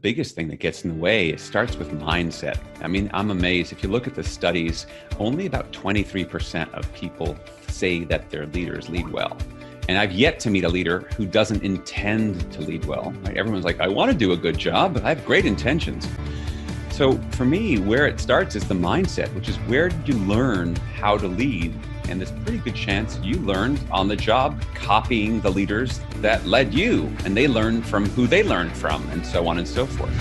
biggest thing that gets in the way, it starts with mindset. I mean, I'm amazed. If you look at the studies, only about 23% of people say that their leaders lead well. And I've yet to meet a leader who doesn't intend to lead well. Right? Everyone's like, I want to do a good job, but I have great intentions. So for me, where it starts is the mindset, which is where did you learn how to lead? And there's a pretty good chance you learned on the job copying the leaders that led you, and they learned from who they learned from, and so on and so forth.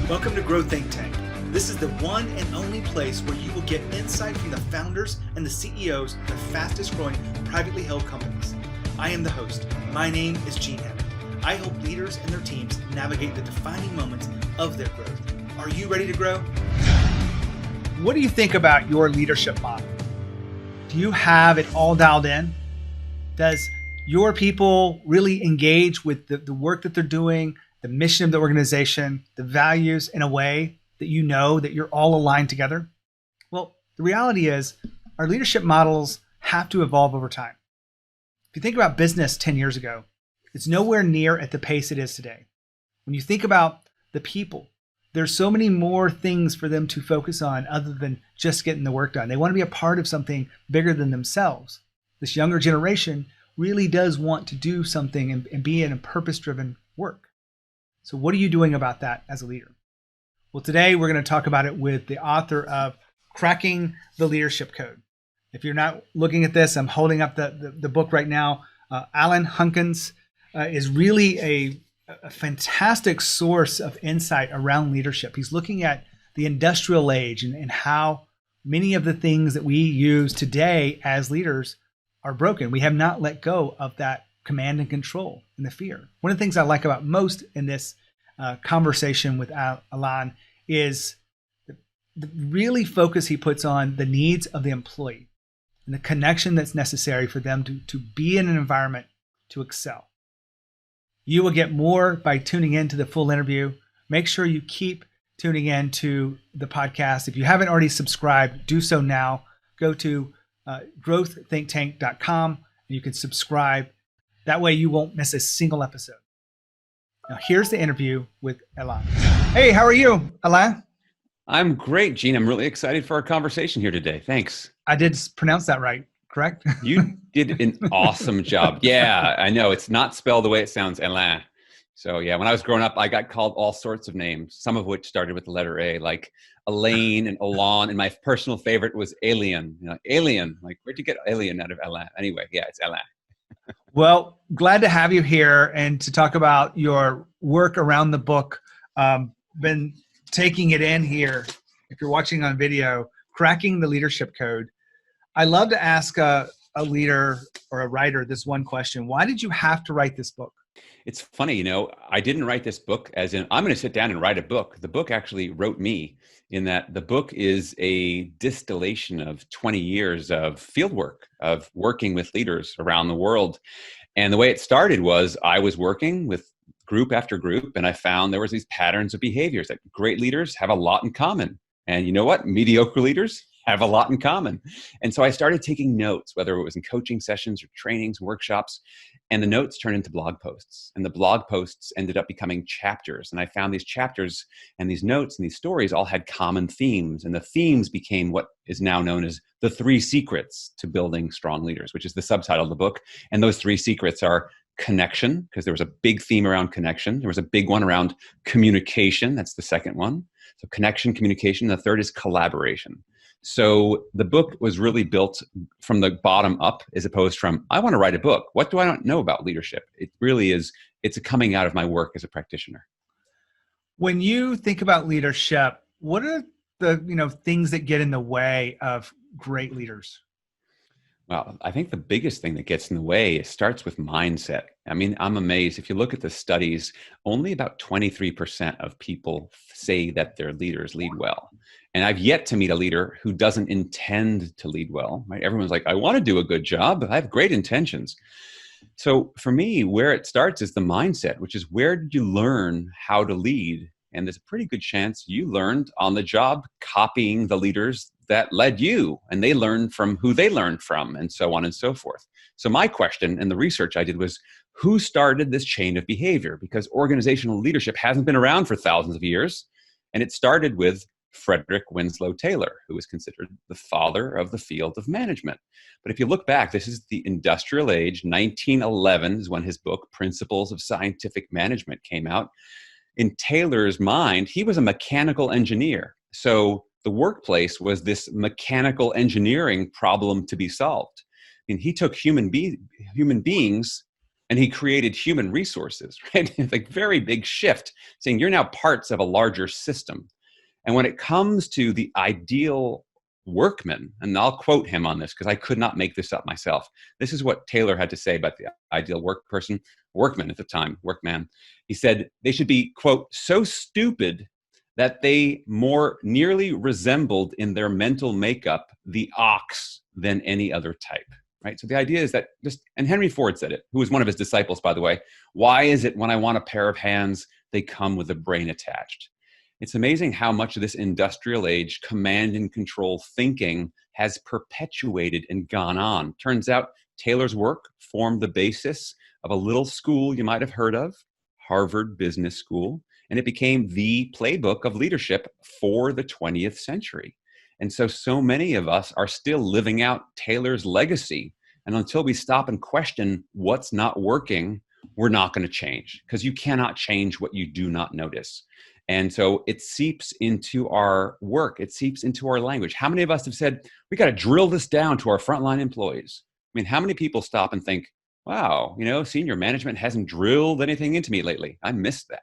Welcome to Grow Think Tank. This is the one and only place where you will get insight from the founders and the CEOs of the fastest growing privately held companies. I am the host. My name is Gene Hammett. I help leaders and their teams navigate the defining moments of their growth. Are you ready to grow? What do you think about your leadership model? Do you have it all dialed in? Does your people really engage with the work that they're doing, the mission of the organization, the values in a way that you know that you're all aligned together? Well, the reality is our leadership models have to evolve over time. If you think about business 10 years ago, it's nowhere near at the pace it is today. When you think about the people, there's so many more things for them to focus on other than just getting the work done. They want to be a part of something bigger than themselves. This younger generation really does want to do something and be in a purpose-driven work. So what are you doing about that as a leader? Well, today we're going to talk about it with the author of Cracking the Leadership Code. If you're not looking at this, I'm holding up the book right now. Alain Hunkins is really a fantastic source of insight around leadership. He's looking at the industrial age and how many of the things that we use today as leaders are broken. We have not let go of that command and control and the fear. One of the things I like about most in this conversation with Alain is the really focus he puts on the needs of the employee and the connection that's necessary for them to be in an environment to excel. You will get more by tuning in to the full interview. Make sure you keep tuning in to the podcast. If you haven't already subscribed, do so now. Go to growththinktank.com and you can subscribe. That way you won't miss a single episode. Now here's the interview with Alain. Hey, how are you, Alain? I'm great, Gene. I'm really excited for our conversation here today. Thanks. I did pronounce that right, correct? You did an awesome job. Yeah, I know. It's not spelled the way it sounds, Alain. So yeah, when I was growing up, I got called all sorts of names, some of which started with the letter A, like Elaine and Alain. And my personal favorite was Alien. You know, Alien. Like, where'd you get Alien out of Alain? Anyway, yeah, it's Alain. Well, glad to have you here and to talk about your work around the book. Been taking it in here, if you're watching on video, Cracking the Leadership Code. I love to ask a leader or a writer this one question. Why did you have to write this book? It's funny, you know, I didn't write this book as in, I'm going to sit down and write a book. The book actually wrote me, in that the book is a distillation of 20 years of fieldwork, of working with leaders around the world. And the way it started was I was working with group after group, and I found there was these patterns of behaviors that great leaders have a lot in common. And you know what? Mediocre leaders have a lot in common. And so I started taking notes, whether it was in coaching sessions or trainings, workshops, and the notes turned into blog posts. And the blog posts ended up becoming chapters. And I found these chapters and these notes and these stories all had common themes. And the themes became what is now known as the 3 secrets to building strong leaders, which is the subtitle of the book. And those 3 secrets are connection, because there was a big theme around connection. There was a big one around communication. That's the second one. So connection, communication. The third is collaboration. So the book was really built from the bottom up, as opposed from, I want to write a book. What do I not know about leadership? It really is, it's a coming out of my work as a practitioner. When you think about leadership, what are the things that get in the way of great leaders? Well, I think the biggest thing that gets in the way starts with mindset. I mean, I'm amazed. If you look at the studies, only about 23% of people say that their leaders lead well. And I've yet to meet a leader who doesn't intend to lead well, right? Everyone's like, I want to do a good job, but I have great intentions. So for me, where it starts is the mindset, which is where did you learn how to lead? And there's a pretty good chance you learned on the job copying the leaders that led you, and they learned from who they learned from, and so on and so forth. So my question and the research I did was, who started this chain of behavior? Because organizational leadership hasn't been around for thousands of years. And it started with Frederick Winslow Taylor, who is considered the father of the field of management. But if you look back, this is the industrial age. 1911 is when his book, Principles of Scientific Management, came out. In Taylor's mind, he was a mechanical engineer. So the workplace was this mechanical engineering problem to be solved. And he took human beings and he created human resources, right? It's like very big shift, saying you're now parts of a larger system. And when it comes to the ideal workman, and I'll quote him on this because I could not make this up myself. This is what Taylor had to say about the ideal workman at the time, workman. He said they should be, quote, so stupid that they more nearly resembled in their mental makeup the ox than any other type. Right. So the idea is that and Henry Ford said it, who was one of his disciples, by the way, why is it when I want a pair of hands, they come with a brain attached? It's amazing how much of this industrial age command and control thinking has perpetuated and gone on. Turns out Taylor's work formed the basis of a little school you might have heard of, Harvard Business School, and it became the playbook of leadership for the 20th century. And so many of us are still living out Taylor's legacy. And until we stop and question what's not working, we're not going to change, because you cannot change what you do not notice. And so it seeps into our work. It seeps into our language. How many of us have said, we got to drill this down to our frontline employees? I mean, how many people stop and think, wow, senior management hasn't drilled anything into me lately. I missed that.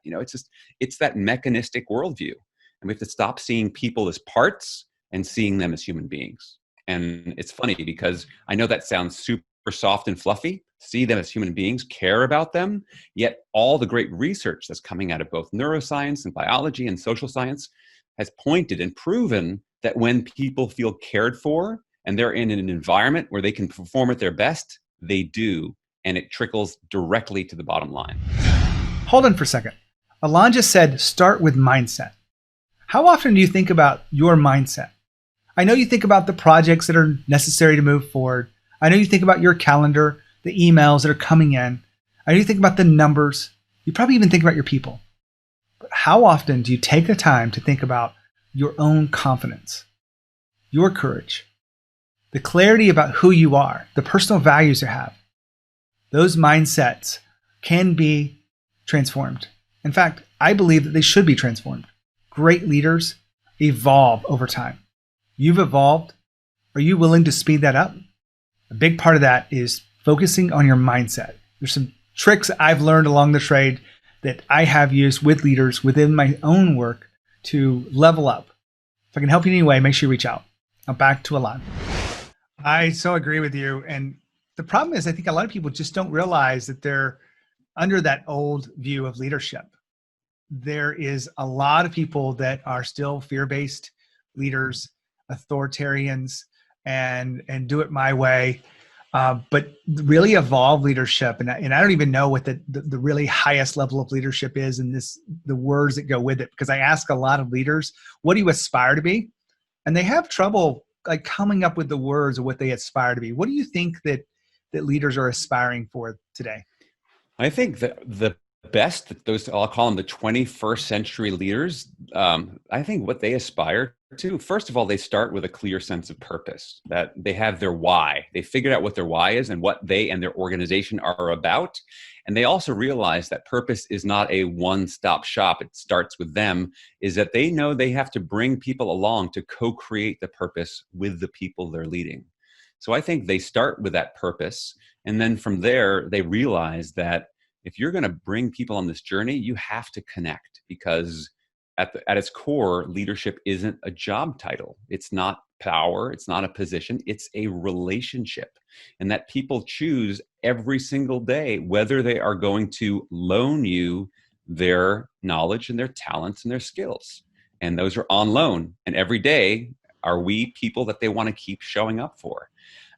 It's that mechanistic worldview. And we have to stop seeing people as parts and seeing them as human beings. And it's funny because I know that sounds super soft and fluffy. See them as human beings, care about them. Yet all the great research that's coming out of both neuroscience and biology and social science has pointed and proven that when people feel cared for and they're in an environment where they can perform at their best, they do. And it trickles directly to the bottom line. Hold on for a second. Alain just said, start with mindset. How often do you think about your mindset? I know you think about the projects that are necessary to move forward. I know you think about your calendar, the emails that are coming in. I know you think about the numbers. You probably even think about your people. But how often do you take the time to think about your own confidence, your courage, the clarity about who you are, the personal values you have? Those mindsets can be transformed. In fact, I believe that they should be transformed. Great leaders evolve over time. You've evolved. Are you willing to speed that up? A big part of that is focusing on your mindset. There's some tricks I've learned along the trade that I have used with leaders within my own work to level up. If I can help you in any way, make sure you reach out. Now back to Alain. I so agree with you. And the problem is, I think a lot of people just don't realize that they're under that old view of leadership. There is a lot of people that are still fear-based leaders, authoritarians, and do it my way. But really evolve leadership. And I don't even know what the really highest level of leadership is and the words that go with it. Because I ask a lot of leaders, what do you aspire to be? And they have trouble like coming up with the words of what they aspire to be. What do you think that leaders are aspiring for today? I think that the best, those, I'll call them the 21st century leaders, I think what they aspire to, first of all, they start with a clear sense of purpose, that they have their why. They figured out what their why is and what they and their organization are about. And they also realize that purpose is not a one-stop shop. It starts with them, is that they know they have to bring people along to co-create the purpose with the people they're leading. So I think they start with that purpose. And then from there, they realize that if you're going to bring people on this journey, you have to connect, because at its core, leadership isn't a job title. It's not power. It's not a position. It's a relationship. And that people choose every single day whether they are going to loan you their knowledge and their talents and their skills. And those are on loan. And every day, are we people that they want to keep showing up for?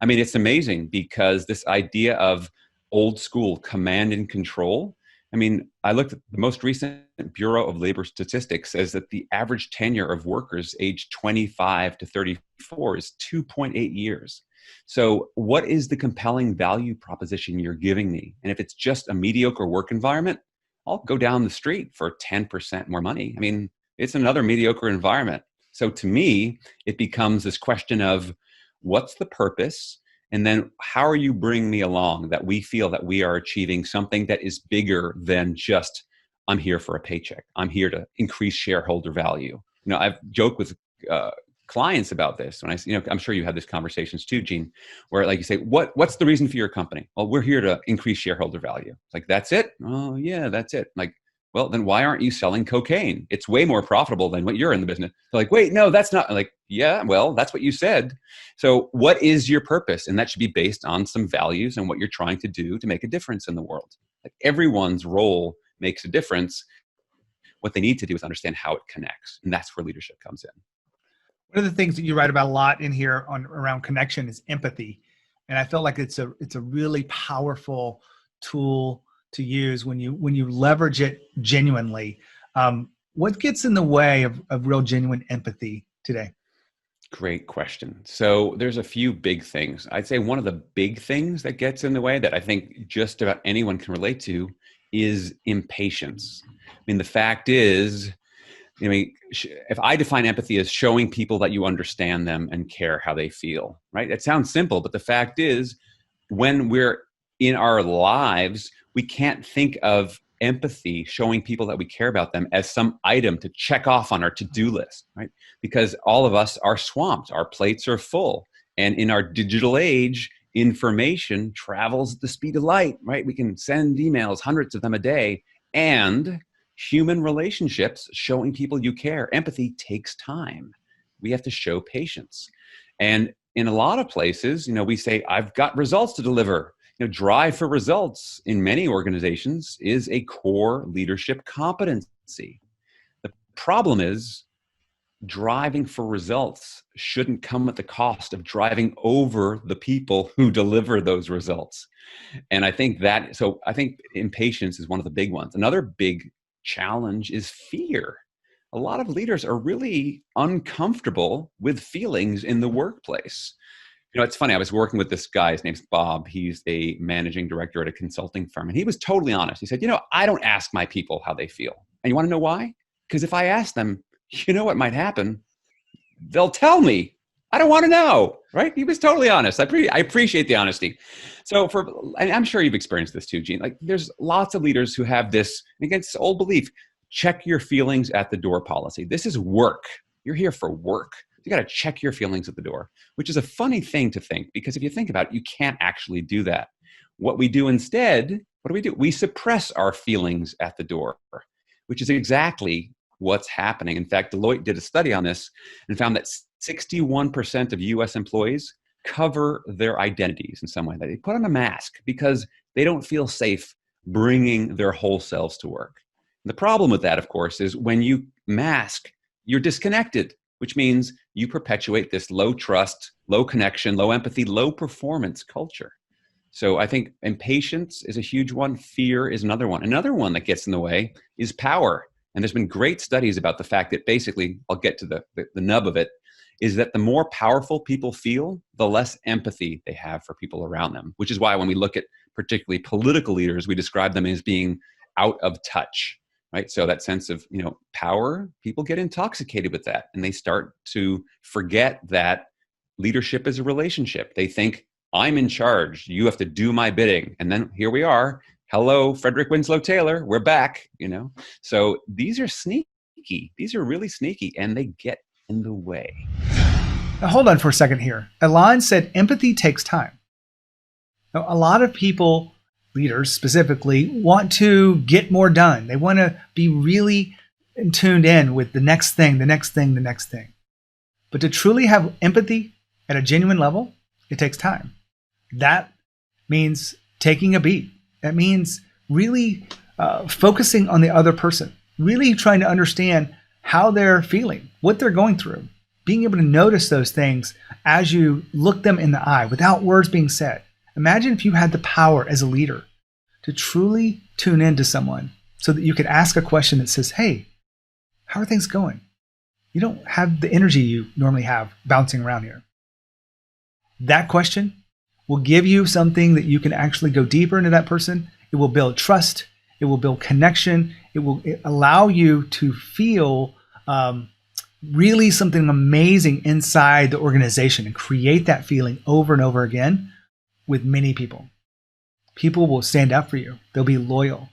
I mean, it's amazing, because this idea of old school command and control, I mean, I looked at the most recent Bureau of Labor Statistics says that the average tenure of workers aged 25 to 34 is 2.8 years. So what is the compelling value proposition you're giving me? And if it's just a mediocre work environment, I'll go down the street for 10% more money. I mean, it's another mediocre environment. So to me, it becomes this question of what's the purpose? And then how are you bringing me along that we feel that we are achieving something that is bigger than just, I'm here for a paycheck. I'm here to increase shareholder value. I've joked with clients about this. When I'm sure you had these conversations too, Gene, where like you say, what's the reason for your company? Well, we're here to increase shareholder value. It's like, that's it? Oh yeah, that's it. Like, well, then why aren't you selling cocaine? It's way more profitable than what you're in the business. They're like, wait, no, that's not. I'm like, yeah, well, that's what you said. So what is your purpose? And that should be based on some values and what you're trying to do to make a difference in the world. Like everyone's role makes a difference. What they need to do is understand how it connects. And that's where leadership comes in. One of the things that you write about a lot in here around connection is empathy. And I feel like it's a really powerful tool to use when you leverage it genuinely. What gets in the way of real genuine empathy today? Great question. So there's a few big things. I'd say one of the big things that gets in the way that I think just about anyone can relate to is impatience. I mean, the fact is, if I define empathy as showing people that you understand them and care how they feel, right? It sounds simple, but the fact is, when we're in our lives, we can't think of empathy, showing people that we care about them, as some item to check off on our to-do list, right? Because all of us are swamped, our plates are full. And in our digital age, information travels at the speed of light, right? We can send emails, hundreds of them a day, and human relationships, showing people you care, empathy takes time. We have to show patience. And in a lot of places, we say, I've got results to deliver. Drive for results in many organizations is a core leadership competency. The problem is driving for results shouldn't come at the cost of driving over the people who deliver those results. And I think impatience is one of the big ones. Another big challenge is fear. A lot of leaders are really uncomfortable with feelings in the workplace. It's funny. I was working with this guy. His name's Bob. He's a managing director at a consulting firm. And he was totally honest. He said, I don't ask my people how they feel. And you want to know why? Because if I ask them, what might happen? They'll tell me. I don't want to know, right? He was totally honest. I appreciate the honesty. So and I'm sure you've experienced this too, Gene. Like there's lots of leaders who have this, against old belief, check your feelings at the door policy. This is work. You're here for work. You got to check your feelings at the door, which is a funny thing to think, because if you think about it, you can't actually do that. What we do instead, what do? We suppress our feelings at the door, which is exactly what's happening. In fact, Deloitte did a study on this and found that 61% of US employees cover their identities in some way. They put on a mask because they don't feel safe bringing their whole selves to work. And the problem with that, of course, is when you mask, you're disconnected, which means you perpetuate this low trust, low connection, low empathy, low performance culture. So I think impatience is a huge one. Fear is another one. Another one that gets in the way is power. And there's been great studies about the fact that basically, I'll get to the nub of it, is that the more powerful people feel, the less empathy they have for people around them, which is why when we look at particularly political leaders, we describe them as being out of touch. Right. So that sense of, power, people get intoxicated with that, and they start to forget that leadership is a relationship. They think, I'm in charge. You have to do my bidding. And then here we are. Hello, Frederick Winslow Taylor. We're back, So these are sneaky. These are really sneaky, and they get in the way. Now, hold on for a second here. Alain said empathy takes time. Now, a lot of people, leaders specifically, want to get more done. They want to be really tuned in with the next thing, the next thing, the next thing. But to truly have empathy at a genuine level, it takes time. That means taking a beat. That means really focusing on the other person, really trying to understand how they're feeling, what they're going through, being able to notice those things as you look them in the eye without words being said. Imagine if you had the power as a leader to truly tune in to someone so that you can ask a question that says, hey, how are things going? You don't have the energy you normally have bouncing around here. That question will give you something that you can actually go deeper into that person. It will build trust. It will build connection. It will allow you to feel really something amazing inside the organization and create that feeling over and over again with many people. People will stand up for you. They'll be loyal.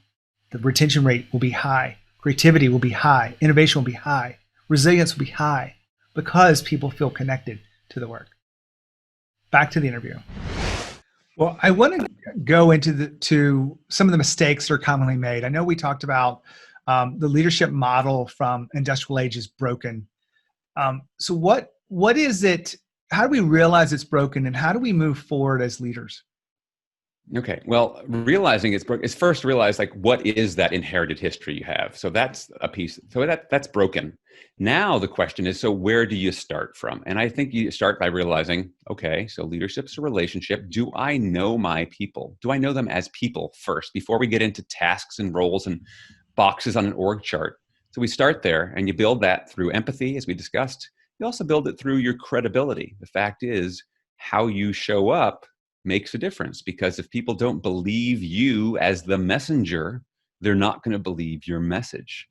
The retention rate will be high. Creativity will be high. Innovation will be high. Resilience will be high because people feel connected to the work. Back to the interview. Well, I want to go into some of the mistakes that are commonly made. I know we talked about the leadership model from industrial age is broken. So what is it? How do we realize it's broken, and how do we move forward as leaders? Okay. Well, realizing it's broken is first realize like what is that inherited history you have. So that's a piece. So that's broken. Now the question is, so where do you start from? And I think you start by realizing, okay, so leadership's a relationship. Do I know my people? Do I know them as people first before we get into tasks and roles and boxes on an org chart? So we start there, and you build that through empathy, as we discussed. You also build it through your credibility. The fact is, how you show up makes a difference, because if people don't believe you as the messenger, they're not going to believe your message.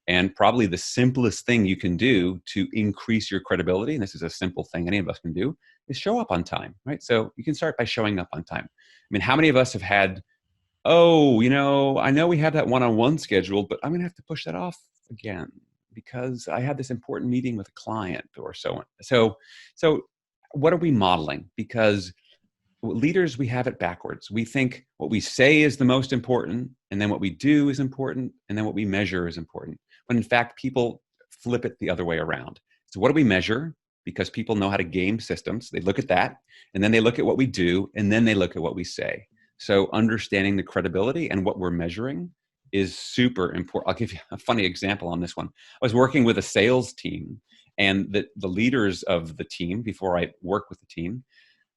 And probably the simplest thing you can do to increase your credibility, and this is a simple thing any of us can do, is show up on time, right? So you can start by showing up on time. I mean, how many of us have had, oh, I know we have that one-on-one scheduled, but I'm going to have to push that off again because I had this important meeting with a client or so on. So what are we modeling? Because leaders, we have it backwards. We think what we say is the most important, and then what we do is important, and then what we measure is important. When in fact, people flip it the other way around. So what do we measure? Because people know how to game systems. They look at that, and then they look at what we do, and then they look at what we say. So understanding the credibility and what we're measuring is super important. I'll give you a funny example on this one. I was working with a sales team, and the leaders of the team, before I worked with the team,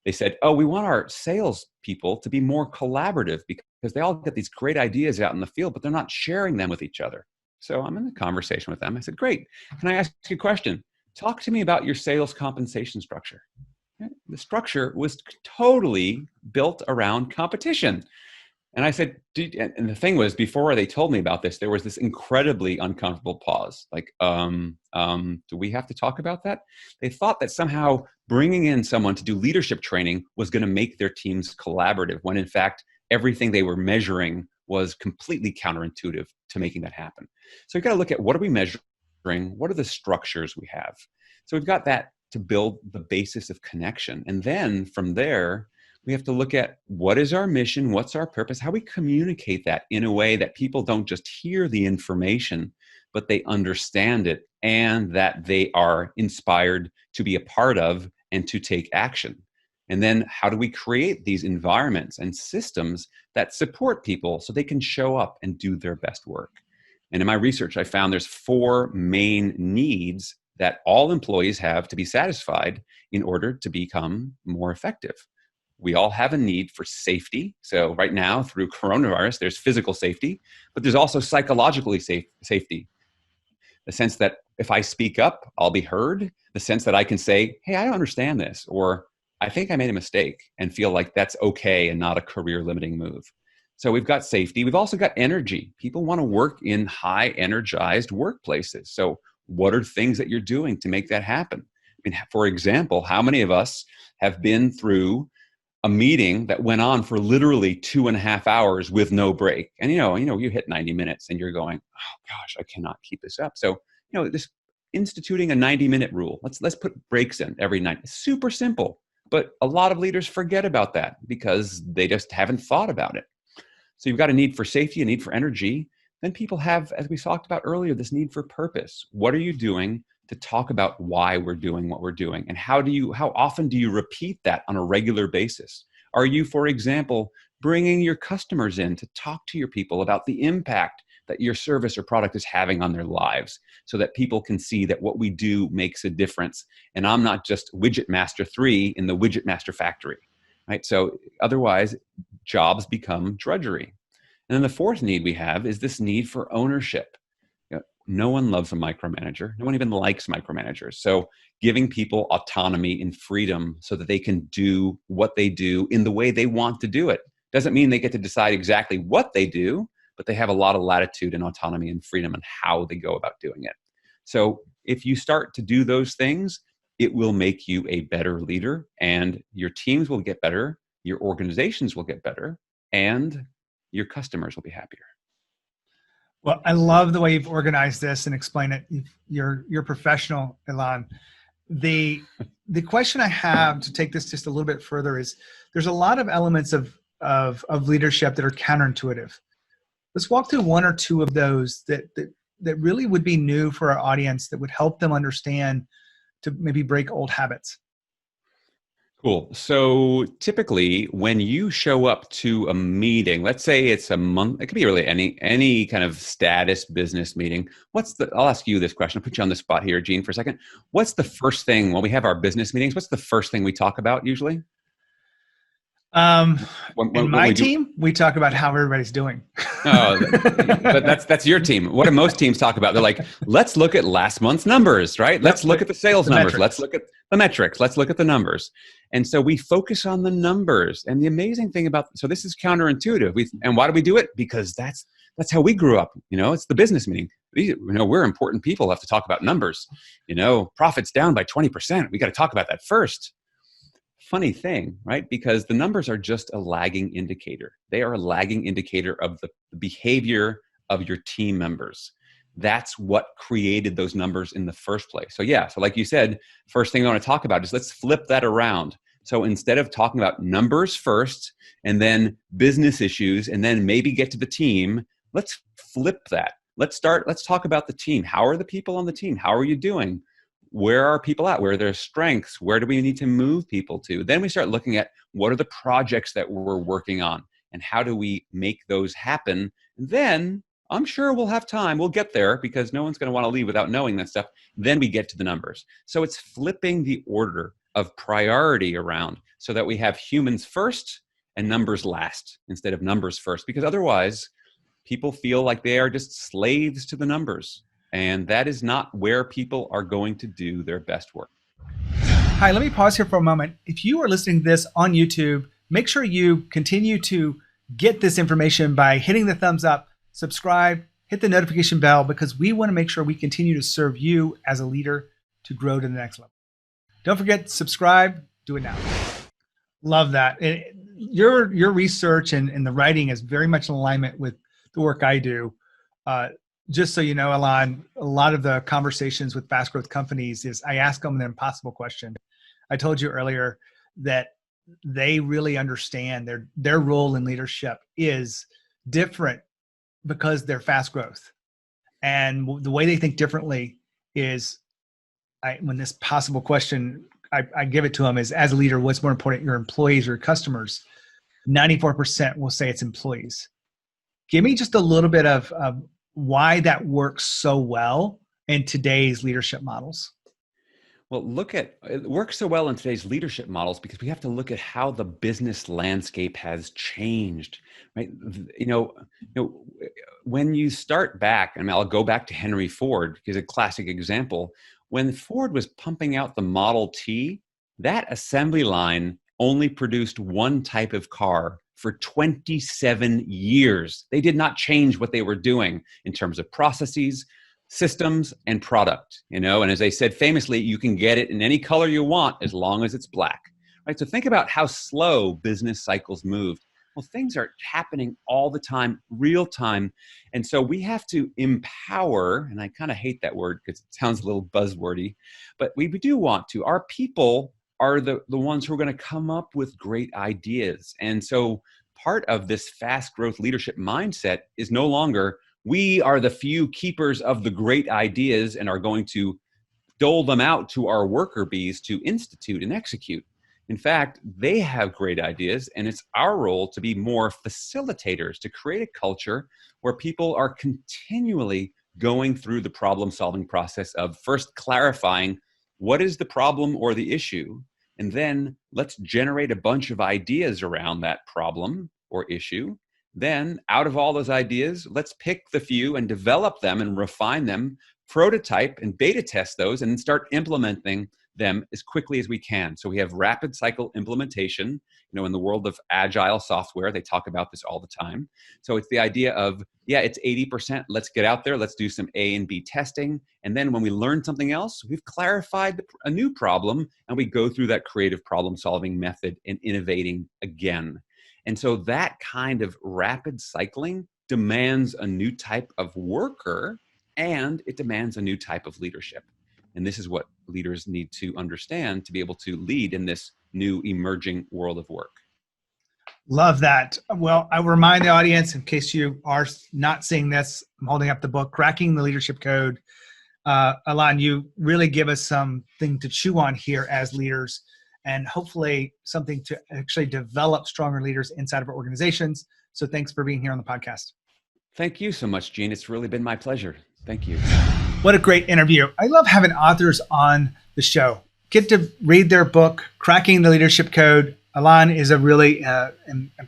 they said, oh, we want our sales people to be more collaborative because they all get these great ideas out in the field, but they're not sharing them with each other. So I'm in a conversation with them. I said, great. Can I ask you a question? Talk to me about your sales compensation structure. The structure was totally built around competition. And I said, and the thing was, before they told me about this, there was this incredibly uncomfortable pause. Like, do we have to talk about that? They thought that somehow bringing in someone to do leadership training was going to make their teams collaborative, when in fact, everything they were measuring was completely counterintuitive to making that happen. So you've got to look at, what are we measuring? What are the structures we have? So we've got that to build the basis of connection. And then from there, we have to look at, what is our mission? What's our purpose? How we communicate that in a way that people don't just hear the information, but they understand it, and that they are inspired to be a part of and to take action. And then how do we create these environments and systems that support people so they can show up and do their best work? And in my research, I found there's 4 main needs that all employees have to be satisfied in order to become more effective. We all have a need for safety. So right now, through coronavirus, there's physical safety, but there's also psychologically safety. The sense that if I speak up, I'll be heard. The sense that I can say, hey, I don't understand this, or I think I made a mistake, and feel like that's okay and not a career limiting move. So we've got safety. We've also got energy. People want to work in high energized workplaces. So what are things that you're doing to make that happen? I mean, for example, how many of us have been through a meeting that went on for literally 2.5 hours with no break? And you hit 90 minutes and you're going, oh gosh, I cannot keep this up. So, this instituting a 90-minute rule. Let's put breaks in every night. It's super simple, but a lot of leaders forget about that because they just haven't thought about it. So you've got a need for safety, a need for energy. Then people have, as we talked about earlier, this need for purpose. What are you doing to talk about why we're doing what we're doing? And how often do you repeat that on a regular basis? Are you, for example, bringing your customers in to talk to your people about the impact that your service or product is having on their lives, so that people can see that what we do makes a difference, and I'm not just widget master 3 in the widget master factory, right? So otherwise, jobs become drudgery. And then the fourth need we have is this need for ownership. No one loves a micromanager. No one even likes micromanagers. So giving people autonomy and freedom so that they can do what they do in the way they want to do it. Doesn't mean they get to decide exactly what they do, but they have a lot of latitude and autonomy and freedom in how they go about doing it. So if you start to do those things, it will make you a better leader, and your teams will get better, your organizations will get better, and your customers will be happier. Well, I love the way you've organized this and explained it. You're professional, Alain. The question I have to take this just a little bit further is there's a lot of elements of leadership that are counterintuitive. Let's walk through one or two of those that really would be new for our audience, that would help them understand to maybe break old habits. Cool. So typically when you show up to a meeting, let's say it's a month, it could be really any kind of status business meeting. I'll ask you this question. I'll put you on the spot here, Gene, for a second. What's the first thing when we have our business meetings? What's the first thing we talk about usually? In my team, we talk about how everybody's doing. Oh, but that's your team. What do most teams talk about? They're like, let's look at last month's numbers, right? Let's look at the sales numbers. Let's look at the metrics. Let's look at the numbers. And so we focus on the numbers. And the amazing thing so this is counterintuitive. And why do we do it? Because that's how we grew up. It's the business meeting. We're important people, have to talk about numbers. Profits down by 20%. We got to talk about that first. Funny thing, right? Because the numbers are just a lagging indicator. They are a lagging indicator of the behavior of your team members. That's what created those numbers in the first place. So like you said, first thing I want to talk about is let's flip that around. So instead of talking about numbers first and then business issues and then maybe get to the team, let's flip that. Let's talk about the team. How are the people on the team? How are you doing? Where are people at? Where are their strengths? Where do we need to move people to? Then we start looking at what are the projects that we're working on and how do we make those happen? And then I'm sure we'll have time. We'll get there because no one's going to want to leave without knowing that stuff. Then we get to the numbers. So it's flipping the order of priority around so that we have humans first and numbers last instead of numbers first, because otherwise people feel like they are just slaves to the numbers. And that is not where people are going to do their best work. Hi, let me pause here for a moment. If you are listening to this on YouTube, make sure you continue to get this information by hitting the thumbs up, subscribe, hit the notification bell, because we want to make sure we continue to serve you as a leader to grow to the next level. Don't forget, subscribe, do it now. Love that. Your research and the writing is very much in alignment with the work I do. Just so you know, Alain, a lot of the conversations with fast growth companies is I ask them an impossible question. I told you earlier that they really understand their role in leadership is different because they're fast growth. And the way they think differently is when this possible question, I give it to them is, as a leader, what's more important, your employees or your customers? 94% will say it's employees. Give me just a little bit of why that works so well in today's leadership models. Well, it works so well in today's leadership models because we have to look at how the business landscape has changed, right? When you start back, and I'll go back to Henry Ford because a classic example. When Ford was pumping out the Model T, that assembly line only produced one type of car for 27 years. They did not change what they were doing in terms of processes, systems, and product. And as I said famously, you can get it in any color you want as long as it's black. Right? So think about how slow business cycles moved. Well, things are happening all the time, real time. And so we have to empower, and I kind of hate that word because it sounds a little buzzwordy, but we do want to. Our people are the ones who are going to come up with great ideas. And so part of this fast growth leadership mindset is no longer, we are the few keepers of the great ideas and are going to dole them out to our worker bees to institute and execute. In fact, they have great ideas, and it's our role to be more facilitators, to create a culture where people are continually going through the problem-solving process of first clarifying what is the problem or the issue, and then let's generate a bunch of ideas around that problem or issue, Then out of all those ideas, let's pick the few and develop them and refine them, prototype and beta test those, and start implementing them as quickly as we can. So we have rapid cycle implementation. In the world of agile software, they talk about this all the time. So it's the idea of, it's 80%. Let's get out there. Let's do some A and B testing. And then when we learn something else, we've clarified a new problem, and we go through that creative problem solving method and innovating again. And so that kind of rapid cycling demands a new type of worker, and it demands a new type of leadership. And this is what leaders need to understand to be able to lead in this new emerging world of work. Love that. Well, I remind the audience, in case you are not seeing this, I'm holding up the book, Cracking the Leadership Code. Alain, you really give us something to chew on here as leaders, and hopefully something to actually develop stronger leaders inside of our organizations. So thanks for being here on the podcast. Thank you so much, Gene. It's really been my pleasure. Thank you. What a great interview. I love having authors on the show. Get to read their book, Cracking the Leadership Code. Alain is a really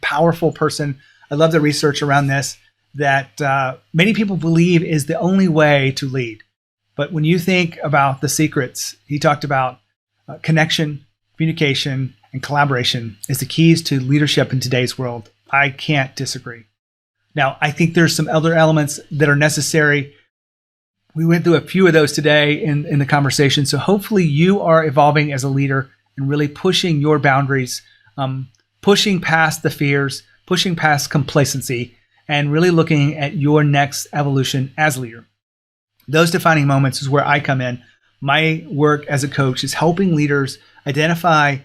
powerful person. I love the research around this that many people believe is the only way to lead. But when you think about the secrets, he talked about connection, communication, and collaboration as the keys to leadership in today's world. I can't disagree. Now, I think there's some other elements that are necessary. We went through a few of those today in the conversation. So hopefully you are evolving as a leader and really pushing your boundaries, pushing past the fears, pushing past complacency, and really looking at your next evolution as a leader. Those defining moments is where I come in. My work as a coach is helping leaders identify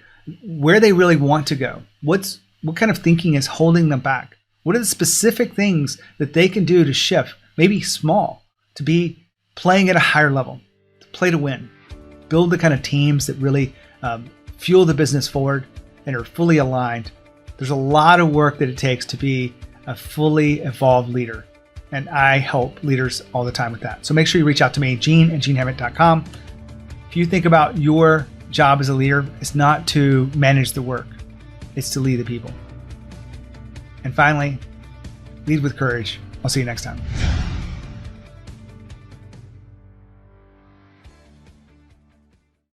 where they really want to go. What kind of thinking is holding them back? What are the specific things that they can do to shift, maybe small, to be playing at a higher level, to play to win, build the kind of teams that really fuel the business forward and are fully aligned. There's a lot of work that it takes to be a fully evolved leader. And I help leaders all the time with that. So make sure you reach out to me, gene@genehammett.com. If you think about your job as a leader, it's not to manage the work, it's to lead the people. And finally, lead with courage. I'll see you next time.